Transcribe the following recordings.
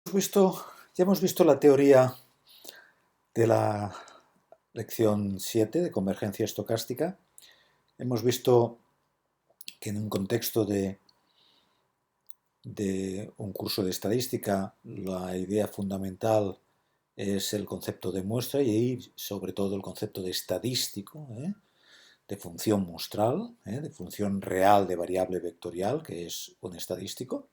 Ya hemos visto la teoría de la lección 7 de convergencia estocástica. Hemos visto que en un contexto de un curso de estadística la idea fundamental es el concepto de muestra y sobre todo el concepto de estadístico, de función muestral, de función real de variable vectorial, que es un estadístico.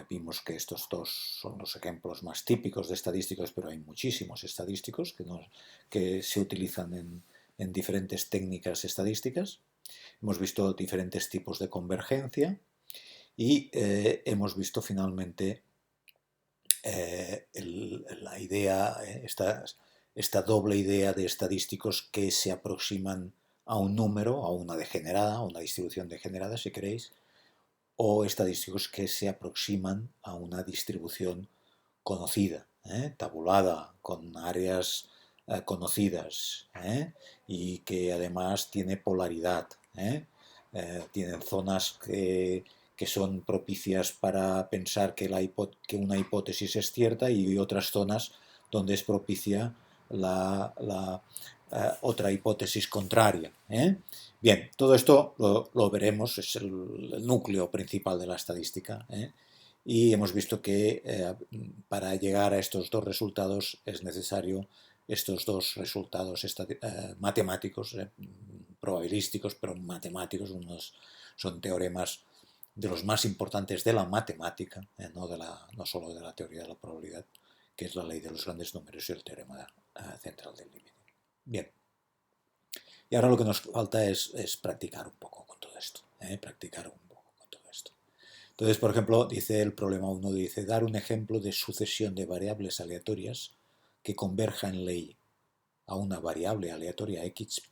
Vimos que estos dos son los ejemplos más típicos de estadísticos, pero hay muchísimos estadísticos que se utilizan en diferentes técnicas estadísticas. Hemos visto diferentes tipos de convergencia y hemos visto finalmente la idea, esta doble idea de estadísticos que se aproximan a un número, a una degenerada, a una distribución degenerada, si queréis, o estadísticos que se aproximan a una distribución conocida, tabulada, con áreas conocidas, y que además tiene polaridad. Tienen zonas que son propicias para pensar que una hipótesis es cierta y otras zonas donde es propicia la otra hipótesis contraria. Bien, todo esto lo veremos, es el núcleo principal de la estadística, y hemos visto que para llegar a estos dos resultados es necesario estos dos resultados matemáticos, probabilísticos, pero matemáticos. Unos son teoremas de los más importantes de la matemática, no solo de la teoría de la probabilidad, que es la ley de los grandes números y el teorema central del límite. Bien, y ahora lo que nos falta es practicar un poco con todo esto, practicar un poco con todo esto. Entonces, por ejemplo, dice el problema 1, dice dar un ejemplo de sucesión de variables aleatorias que converja en ley a una variable aleatoria x,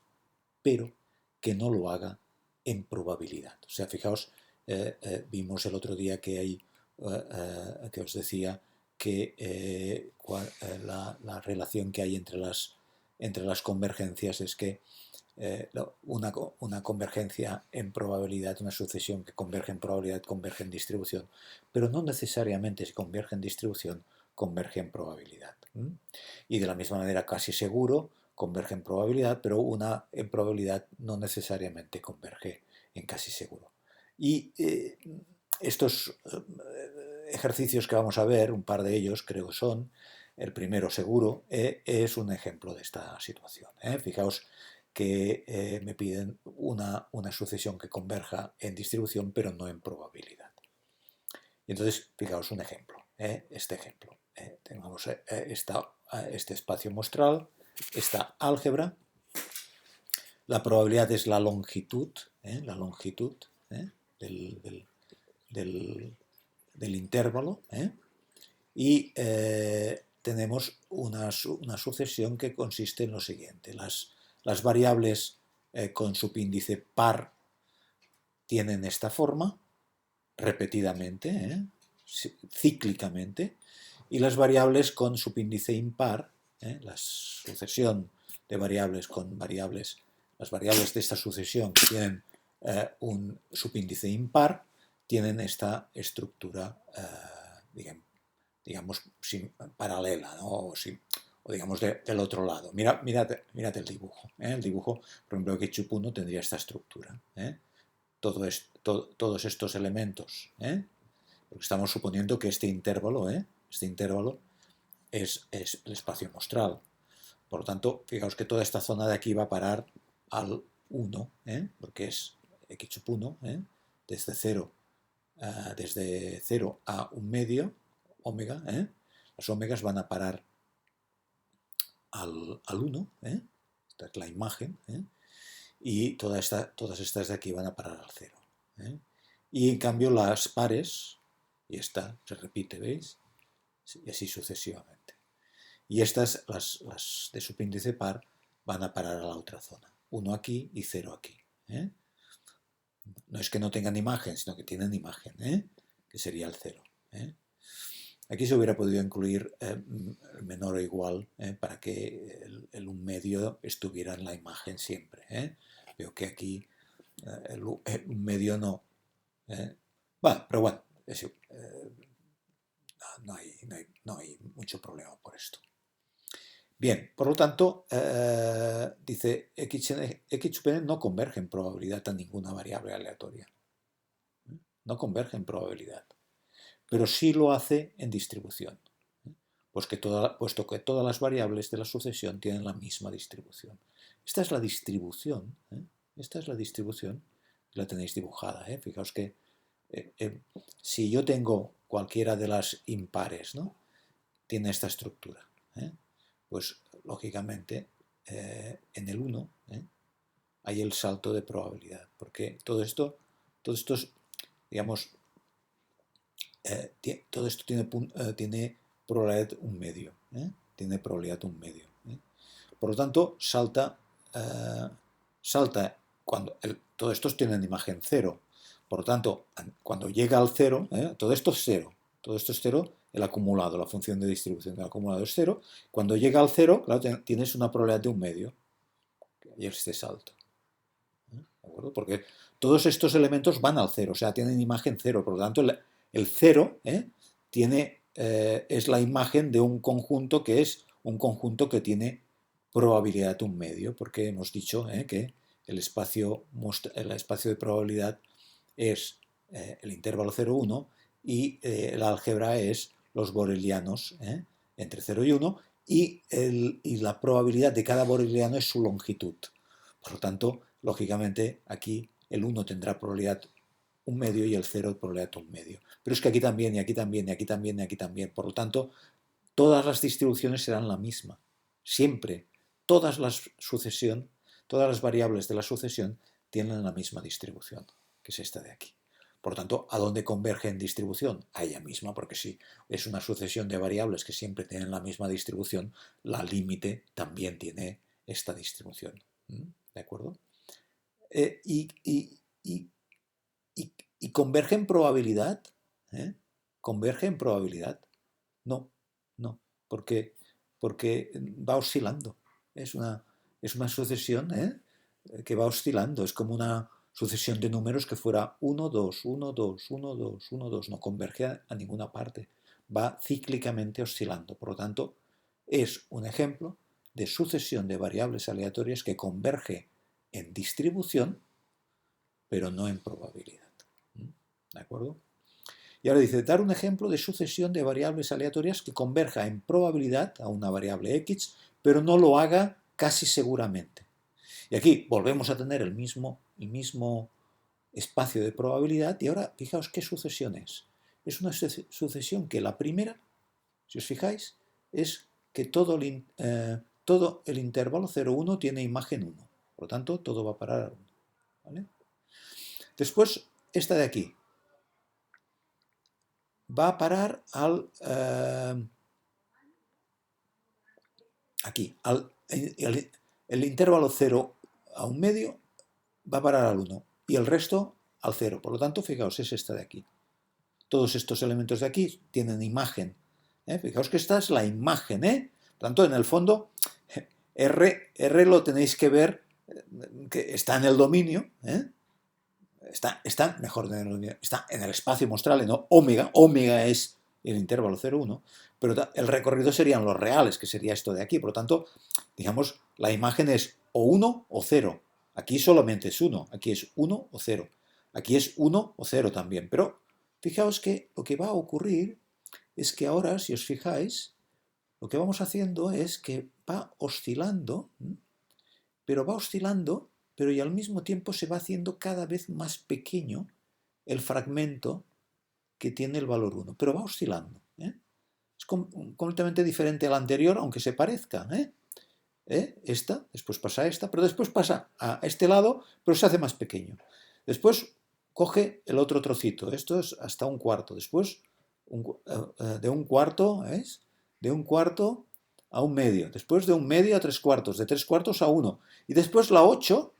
pero que no lo haga en probabilidad. O sea, fijaos, vimos el otro día que hay, que os decía que la relación que hay entre las convergencias es que una convergencia en probabilidad, una sucesión que converge en probabilidad, converge en distribución, pero no necesariamente si converge en distribución, converge en probabilidad. Y de la misma manera, casi seguro, converge en probabilidad, pero una en probabilidad no necesariamente converge en casi seguro. Y estos ejercicios que vamos a ver, un par de ellos creo que son, el primero seguro, es un ejemplo de esta situación. Fijaos que me piden una sucesión que converja en distribución, pero no en probabilidad. Y entonces, fijaos un ejemplo, este ejemplo. Tenemos este espacio muestral, esta álgebra, la probabilidad es la longitud del intervalo, y tenemos una sucesión que consiste en lo siguiente. Las variables con subíndice par tienen esta forma, repetidamente, cíclicamente, y las variables con subíndice impar, la sucesión de variables con variables, las variables de esta sucesión que tienen un subíndice impar, tienen esta estructura, digamos paralela, ¿no? O digamos del otro lado. Mirad el dibujo. El dibujo, por ejemplo, que Chupuno tendría esta estructura. Todos estos elementos, porque estamos suponiendo que este intervalo es el espacio muestral. Por lo tanto, fijaos que toda esta zona de aquí va a parar al 1, porque es x sub 1, desde 0 a un medio, omega, las omegas van a parar al 1, esta es la imagen, y todas estas de aquí van a parar al 0. Y en cambio las pares, y esta se repite, ¿veis? Y así sucesivamente. Y estas, las de subíndice par, van a parar a la otra zona. 1 aquí y 0 aquí. No es que no tengan imagen, sino que tienen imagen, que sería el 0. Aquí se hubiera podido incluir menor o igual, para que el 1 medio estuviera en la imagen siempre. Veo que aquí el 1 medio no. Bueno, pero bueno, no hay mucho problema por esto. Bien, por lo tanto, dice x sub n no converge en probabilidad a ninguna variable aleatoria. No converge en probabilidad, pero sí lo hace en distribución, puesto que todas las variables de la sucesión tienen la misma distribución. Esta es la distribución, esta es la distribución, la tenéis dibujada. Fijaos que si yo tengo cualquiera de las impares, ¿no?, tiene esta estructura, pues lógicamente en el 1 hay el salto de probabilidad, porque todo esto es, digamos, todo esto tiene probabilidad un medio, tiene probabilidad un medio. Por lo tanto, salta cuando todo esto tiene imagen 0. Por lo tanto, cuando llega al 0, todo esto es 0. Todo esto es 0, el acumulado, la función de distribución del acumulado es 0. Cuando llega al 0, claro, tienes una probabilidad de un medio. Y este salto. ¿De acuerdo? Porque todos estos elementos van al 0, o sea, tienen imagen 0. Por lo tanto, el 0 es la imagen de un conjunto que es un conjunto que tiene probabilidad un medio, porque hemos dicho que el espacio de probabilidad es el intervalo 0, 1 y la álgebra es los borelianos entre 0 y 1 y la probabilidad de cada boreliano es su longitud. Por lo tanto, lógicamente, aquí el 1 tendrá probabilidad un medio y el 0 probabilidad un medio. Pero es que aquí también, y aquí también, y aquí también, y aquí también. Por lo tanto, todas las distribuciones serán la misma. Siempre, todas las variables de la sucesión tienen la misma distribución, que es esta de aquí. Por lo tanto, ¿a dónde converge en distribución? A ella misma, porque si es una sucesión de variables que siempre tienen la misma distribución, la límite también tiene esta distribución. ¿De acuerdo? ¿Y converge en probabilidad? ¿Converge en probabilidad? No, porque va oscilando. Es una sucesión que va oscilando. Es como una sucesión de números que fuera 1, 2, 1, 2, 1, 2, 1, 2. No converge a ninguna parte. Va cíclicamente oscilando. Por lo tanto, es un ejemplo de sucesión de variables aleatorias que converge en distribución, pero no en probabilidad. ¿De acuerdo? Y ahora dice, dar un ejemplo de sucesión de variables aleatorias que converja en probabilidad a una variable x, pero no lo haga casi seguramente. Y aquí volvemos a tener el mismo espacio de probabilidad y ahora fijaos qué sucesión es. Es una sucesión que la primera, si os fijáis, es que todo el intervalo 0, 1 tiene imagen 1. Por lo tanto, todo va a parar a 1. ¿Vale? Después, esta de aquí va a parar al aquí, el intervalo 0 a un medio va a parar al 1 y el resto al 0. Por lo tanto, fijaos, es esta de aquí. Todos estos elementos de aquí tienen imagen. Fijaos que esta es la imagen. Por tanto, en el fondo, R lo tenéis que ver que está en el dominio. Está en el espacio mostrable, ¿no? Omega es el intervalo 0, 1, pero el recorrido serían los reales, que sería esto de aquí. Por lo tanto, digamos, la imagen es o 1 o 0. Aquí solamente es 1, aquí es 1 o 0. Aquí es 1 o 0 también. Pero fijaos que lo que va a ocurrir es que ahora, si os fijáis, lo que vamos haciendo es que va oscilando, pero y al mismo tiempo se va haciendo cada vez más pequeño el fragmento que tiene el valor 1, pero va oscilando. Es completamente diferente al anterior, aunque se parezca. Esta, después pasa a esta, pero después pasa a este lado, pero se hace más pequeño. Después coge el otro trocito, esto es hasta un cuarto, después de un cuarto, ¿ves? De un cuarto a un medio, después de un medio a 3/4, de 3/4 a 1, y después la 8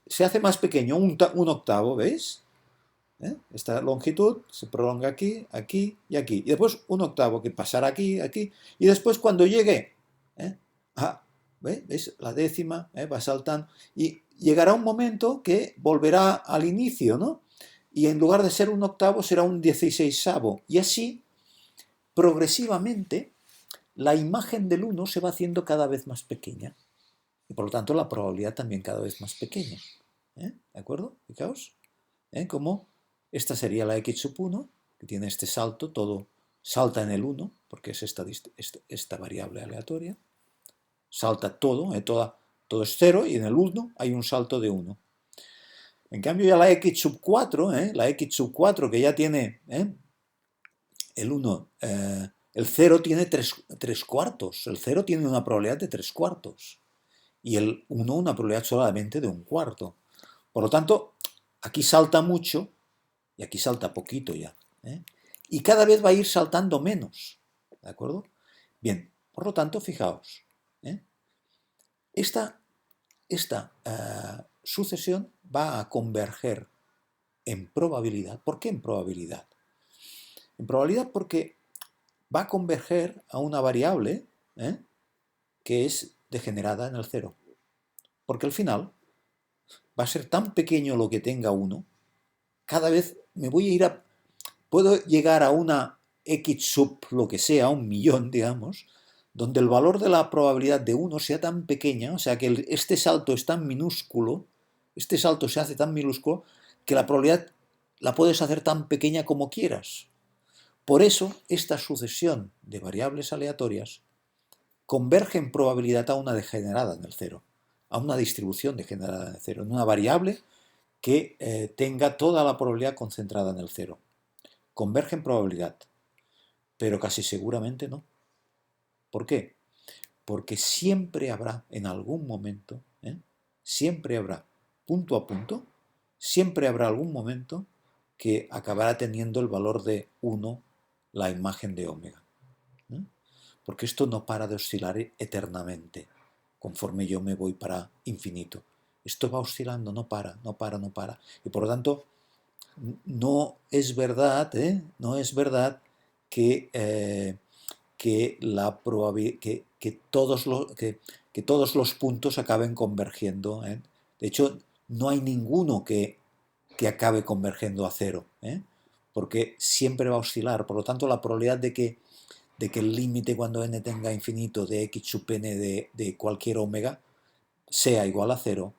se hace más pequeño, un octavo, ¿veis? Esta longitud se prolonga aquí, aquí y aquí. Y después un octavo que pasará aquí, aquí. Y después cuando llegue ¿veis? La décima va saltando. Y llegará un momento que volverá al inicio, ¿no? Y en lugar de ser un octavo será un 16avo. Y así progresivamente la imagen del 1 se va haciendo cada vez más pequeña. Y por lo tanto la probabilidad también cada vez más pequeña. ¿De acuerdo? Fijaos. Como esta sería la x sub 1, que tiene este salto, todo salta en el 1, porque es esta variable aleatoria. Salta todo, todo es 0, y en el 1 hay un salto de 1. En cambio ya la x sub 4, la x sub 4 que ya tiene el 1, el 0 tiene 3 cuartos, el 0 tiene una probabilidad de 3 cuartos y el 1 una probabilidad solamente de 1/4. Por lo tanto, aquí salta mucho y aquí salta poquito ya. Y cada vez va a ir saltando menos. ¿De acuerdo? Bien, por lo tanto, fijaos. Esta sucesión va a converger en probabilidad. ¿Por qué en probabilidad? En probabilidad porque va a converger a una variable que es degenerada en el 0. Porque al final va a ser tan pequeño lo que tenga 1, cada vez me voy a ir a... Puedo llegar a una x sub lo que sea, 1.000.000, digamos, donde el valor de la probabilidad de 1 sea tan pequeña, o sea que este salto es tan minúsculo, este salto se hace tan minúsculo, que la probabilidad la puedes hacer tan pequeña como quieras. Por eso, esta sucesión de variables aleatorias converge en probabilidad a una degenerada en el 0, a una distribución degenerada en el 0, en una variable que tenga toda la probabilidad concentrada en el 0. Converge en probabilidad, pero casi seguramente no. ¿Por qué? Porque siempre habrá en algún momento, siempre habrá, punto a punto, siempre habrá algún momento que acabará teniendo el valor de 1 la imagen de omega. Porque esto no para de oscilar eternamente, conforme yo me voy para infinito. Esto va oscilando, no para. Y por lo tanto, no es verdad, que todos los puntos acaben convergiendo. De hecho, no hay ninguno que acabe convergiendo a 0, porque siempre va a oscilar. Por lo tanto, la probabilidad de que el límite cuando n tenga infinito de x sub n de cualquier omega sea igual a 0,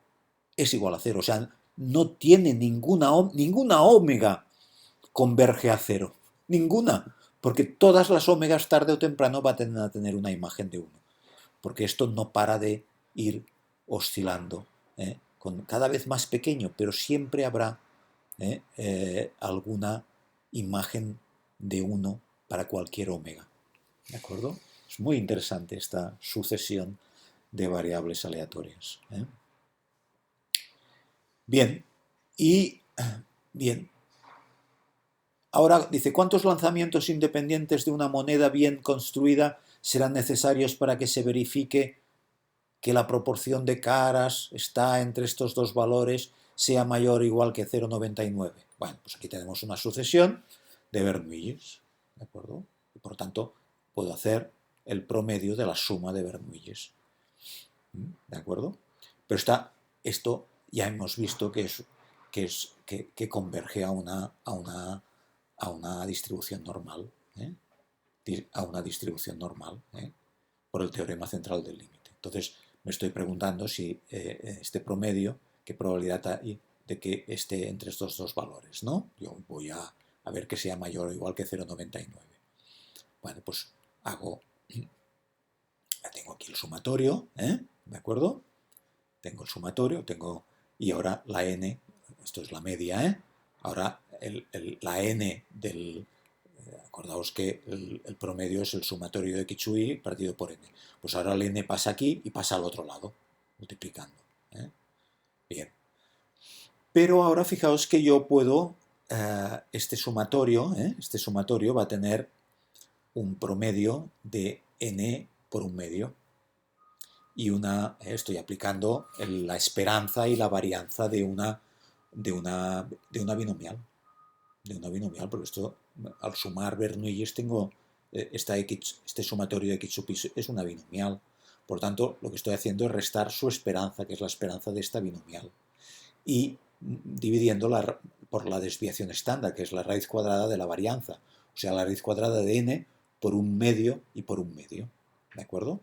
es igual a 0. O sea, no tiene ninguna omega converge a 0. Ninguna. Porque todas las omegas tarde o temprano van a tener una imagen de 1. Porque esto no para de ir oscilando, con cada vez más pequeño, pero siempre habrá alguna imagen de 1 para cualquier omega. ¿De acuerdo? Es muy interesante esta sucesión de variables aleatorias. Bien, y bien. Ahora dice, ¿cuántos lanzamientos independientes de una moneda bien construida serán necesarios para que se verifique que la proporción de caras está entre estos dos valores sea mayor o igual que 0,99? Bueno, pues aquí tenemos una sucesión de Bernoullis, ¿de acuerdo? Y por lo tanto, puedo hacer el promedio de la suma de Bernoullis, ¿de acuerdo? Pero esto ya hemos visto que converge a una distribución normal, por el teorema central del límite. Entonces, me estoy preguntando si este promedio, qué probabilidad hay de que esté entre estos dos valores, ¿no? Yo voy a ver que sea mayor o igual que 0,99. Bueno, pues ya tengo aquí el sumatorio, ¿de acuerdo? Tengo el sumatorio, y ahora la n, esto es la media, ahora la n del... Acordaos que el promedio es el sumatorio de x sub i partido por n. Pues ahora el n pasa aquí y pasa al otro lado, multiplicando. Bien. Pero ahora fijaos que yo puedo, este sumatorio va a tener un promedio de n por 1/2. Y estoy aplicando la esperanza y la varianza de una binomial. Porque esto, al sumar Bernoullis, tengo este sumatorio de x sub i es una binomial. Por tanto, lo que estoy haciendo es restar su esperanza, que es la esperanza de esta binomial, y dividiéndola por la desviación estándar, que es la raíz cuadrada de la varianza. O sea, la raíz cuadrada de n por un medio y por un medio. ¿De acuerdo?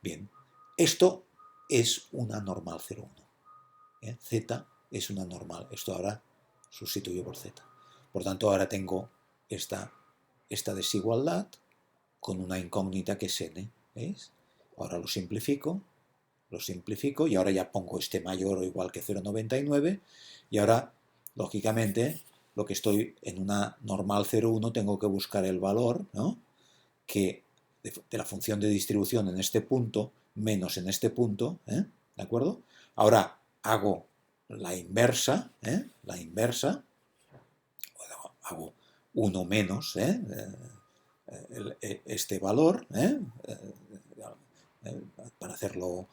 Bien, esto es una normal 0,1. Z es una normal. Esto ahora sustituyo por Z. Por tanto, ahora tengo esta desigualdad con una incógnita que es n. ¿Veis? Ahora lo simplifico y ahora ya pongo este mayor o igual que 0,99 y ahora, lógicamente, lo que estoy en una normal 0,1 tengo que buscar el valor, ¿no?, que de la función de distribución en este punto menos en este punto, ¿de acuerdo? Ahora hago la inversa, hago 1 menos este valor, para hacerlo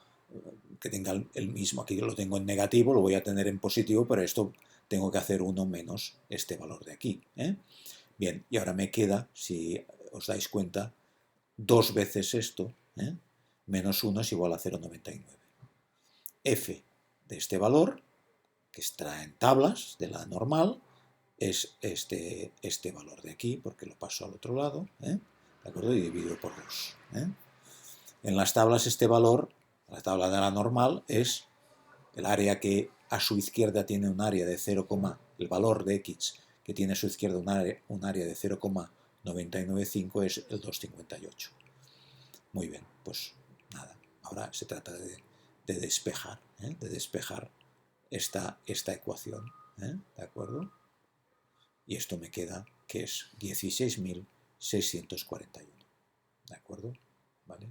que tenga el mismo, aquí lo tengo en negativo, lo voy a tener en positivo, pero esto tengo que hacer 1 menos este valor de aquí. Bien, y ahora me queda, si os dais cuenta, 2 veces esto, menos 1 es igual a 0,99. F de este valor, que está en tablas de la normal, es este valor de aquí, porque lo paso al otro lado, ¿de acuerdo? Y divido por 2. En las tablas este valor, la tabla de la normal, es el área que a su izquierda tiene un área de 0, el valor de x que tiene a su izquierda un área de 0,995 es el 2,58. Muy bien, pues nada, ahora se trata de despejar, esta ecuación, ¿de acuerdo? Y esto me queda que es 16.641, ¿de acuerdo? ¿Vale?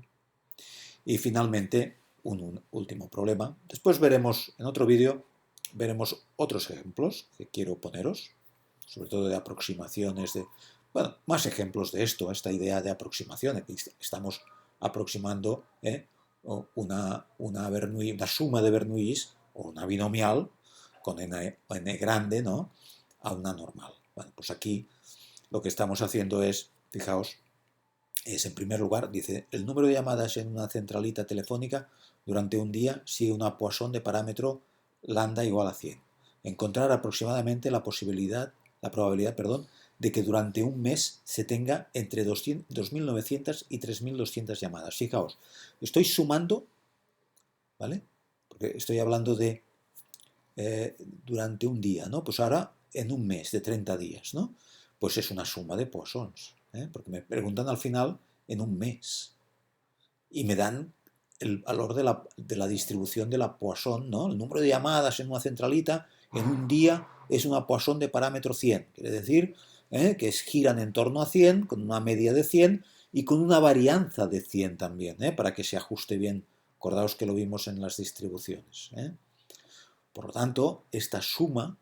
Y finalmente, un último problema. Después veremos, en otro vídeo, veremos otros ejemplos que quiero poneros, sobre todo de aproximaciones, bueno, más ejemplos de esto, esta idea de aproximación, que estamos aproximando una suma de Bernoullis o una binomial con n grande, ¿no?, a una normal. Bueno, pues aquí lo que estamos haciendo es, fijaos, en primer lugar, dice, el número de llamadas en una centralita telefónica durante un día sigue una Poisson de parámetro lambda igual a 100. Encontrar aproximadamente la probabilidad, de que durante un mes se tenga entre 2.900 y 3.200 llamadas. Fijaos, estoy sumando, ¿vale? Porque estoy hablando de durante un día, ¿no? Pues ahora en un mes de 30 días, ¿no? Pues es una suma de Poissons, porque me preguntan al final en un mes y me dan el valor de la distribución de la Poisson, ¿no? El número de llamadas en una centralita en un día es una Poisson de parámetro 100, quiere decir que giran en torno a 100, con una media de 100 y con una varianza de 100 también, para que se ajuste bien. Acordaos que lo vimos en las distribuciones. Por lo tanto, esta suma,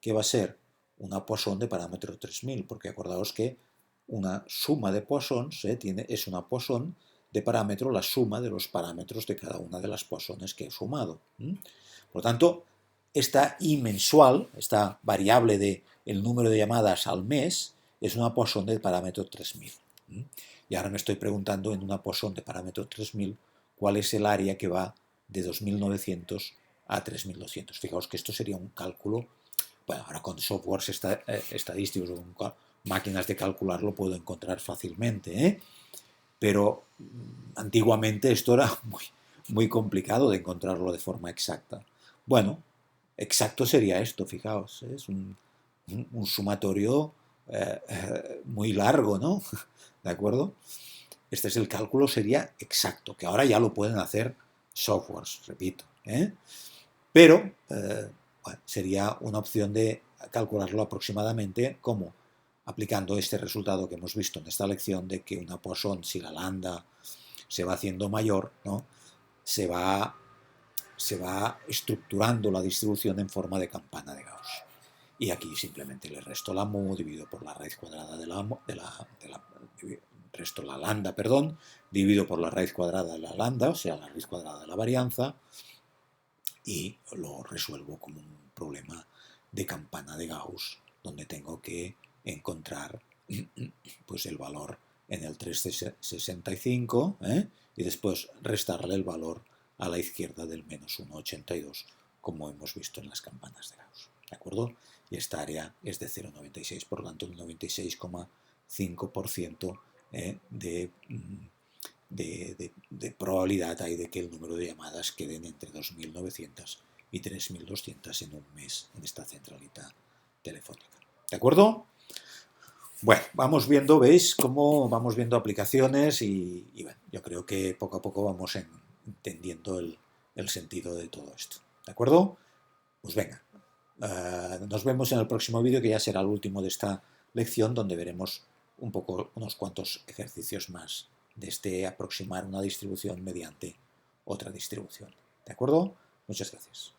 que va a ser una Poisson de parámetro 3000, porque acordaos que una suma de Poissons es una Poisson de parámetro, la suma de los parámetros de cada una de las Poissones que he sumado. Por lo tanto, esta I mensual, esta variable del número de llamadas al mes, es una Poisson de parámetro 3000. Y ahora me estoy preguntando en una Poisson de parámetro 3000 cuál es el área que va de 2900 a 3200. Fijaos que esto sería un cálculo, bueno, ahora con softwares estadísticos o con máquinas de calcular lo puedo encontrar fácilmente, pero antiguamente esto era muy complicado de encontrarlo de forma exacta. Bueno, exacto sería esto, fijaos, es un sumatorio muy largo, ¿no? ¿De acuerdo? Este es el cálculo, sería exacto, que ahora ya lo pueden hacer softwares, repito, pero bueno, sería una opción de calcularlo aproximadamente como aplicando este resultado que hemos visto en esta lección de que una Poisson, si la lambda se va haciendo mayor, ¿no?, se va estructurando la distribución en forma de campana de Gauss. Y aquí simplemente le resto la mu dividido por la raíz cuadrada resto la lambda, dividido por la raíz cuadrada de la lambda, o sea, la raíz cuadrada de la varianza, y lo resuelvo como un problema de campana de Gauss, donde tengo que encontrar pues el valor en el 365 y después restarle el valor a la izquierda del menos 1,82, como hemos visto en las campanas de Gauss. ¿De acuerdo? Y esta área es de 0,96, por lo tanto el 96,5% de probabilidad hay de que el número de llamadas queden entre 2.900 y 3.200 en un mes en esta centralita telefónica. ¿De acuerdo? Bueno, vamos viendo, ¿veis? Cómo vamos viendo aplicaciones y bueno, yo creo que poco a poco vamos entendiendo el sentido de todo esto. ¿De acuerdo? Pues venga, nos vemos en el próximo vídeo, que ya será el último de esta lección, donde veremos un poco, unos cuantos ejercicios más de este aproximar una distribución mediante otra distribución. ¿De acuerdo? Muchas gracias.